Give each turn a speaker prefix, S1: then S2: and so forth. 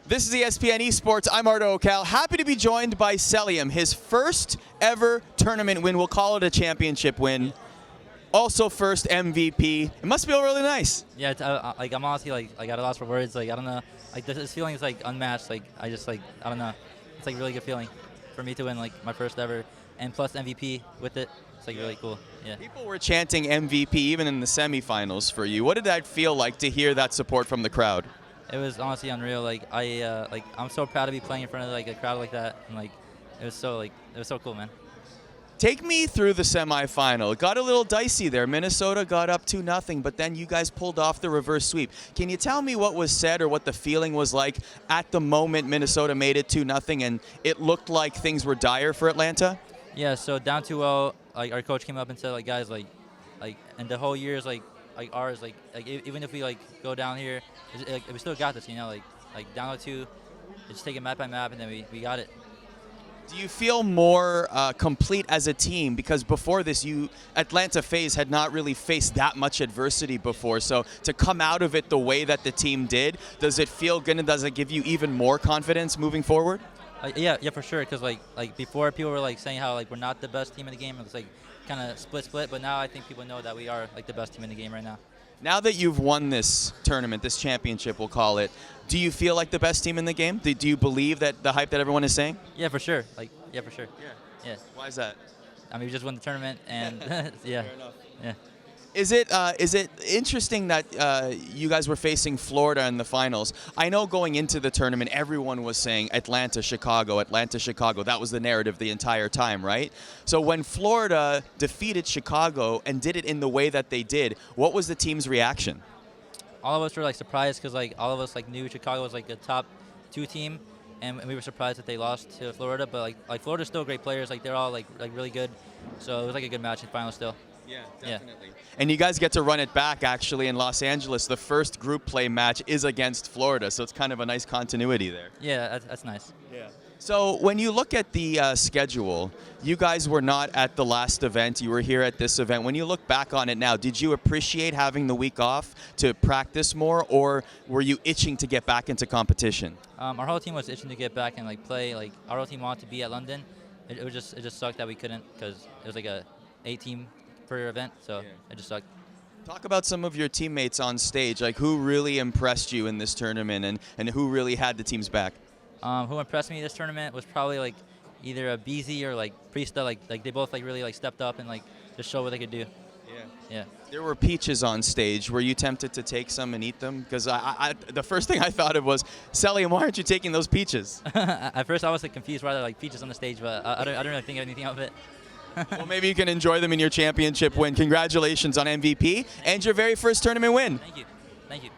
S1: This is ESPN Esports. I'm Arda Ocal. Happy to be joined by Cellium, his first ever tournament win. We'll call it a championship win. Also first MVP. It must feel really nice.
S2: Yeah, it's, I'm honestly I got a loss for words. I don't know. This feeling is unmatched. I don't know. It's a really good feeling for me to win my first ever, and plus MVP with it. It's really cool. Yeah.
S1: People were chanting MVP even in the semifinals for you. What did that feel like to hear that support from the crowd?
S2: It was honestly unreal. I'm so proud to be playing in front of a crowd like that, and it was so cool, man.
S1: Take me through the semifinal. It got a little dicey there. Minnesota got up 2-0, but then you guys pulled off the reverse sweep. Can you tell me what was said or what the feeling was like at the moment Minnesota made it 2-0 and it looked like things were dire for Atlanta?
S2: Yeah, so down 2-0, our coach came up and said, guys, and the whole year is ours. Even if we go down here, we still got this, down 2, just take it map by map, and then we got it.
S1: Do you feel more complete as a team? Because before this, Atlanta FaZe had not really faced that much adversity before. So to come out of it the way that the team did, does it feel good and does it give you even more confidence moving forward?
S2: Yeah, for sure. Because before, people were saying how we're not the best team in the game. It was kind of split. But now I think people know that we are the best team in the game right now.
S1: Now that you've won this tournament, this championship, we'll call it, do you feel like the best team in the game? Do you believe that the hype that everyone is saying?
S2: Yeah, for sure. Yeah, for sure. Yeah.
S1: Why is that?
S2: I mean, we just won the tournament, and yeah.
S1: Fair enough.
S2: Yeah.
S1: Is it interesting that you guys were facing Florida in the finals? I know going into the tournament, everyone was saying Atlanta, Chicago, Atlanta, Chicago. That was the narrative the entire time, right? So when Florida defeated Chicago and did it in the way that they did, what was the team's reaction?
S2: All of us were surprised because all of us knew Chicago was a top 2 team, and we were surprised that they lost to Florida. But Florida's still great players. They're all really good. So it was a good match in final still.
S1: Yeah, definitely. Yeah. And you guys get to run it back, actually, in Los Angeles. The first group play match is against Florida, so it's kind of a nice continuity there.
S2: Yeah, that's nice.
S1: Yeah. So when you look at the schedule, you guys were not at the last event. You were here at this event. When you look back on it now, did you appreciate having the week off to practice more, or were you itching to get back into competition?
S2: Our whole team was itching to get back and play. Our whole team wanted to be at London. It just sucked that we couldn't because it was a 8-team per event, so yeah. It just sucked.
S1: Talk about some of your teammates on stage, who really impressed you in this tournament and who really had the team's back?
S2: Who impressed me this tournament was probably either a BZ or Priesta. They both really stepped up and just showed what they could do. Yeah.
S1: There were peaches on stage. Were you tempted to take some and eat them? Because the first thing I thought of was, Cellium, why aren't you taking those peaches?
S2: At first I was confused why peaches on the stage, but I don't really think anything of it.
S1: Well, maybe you can enjoy them in your championship win. Congratulations on MVP and your very first tournament win.
S2: Thank you.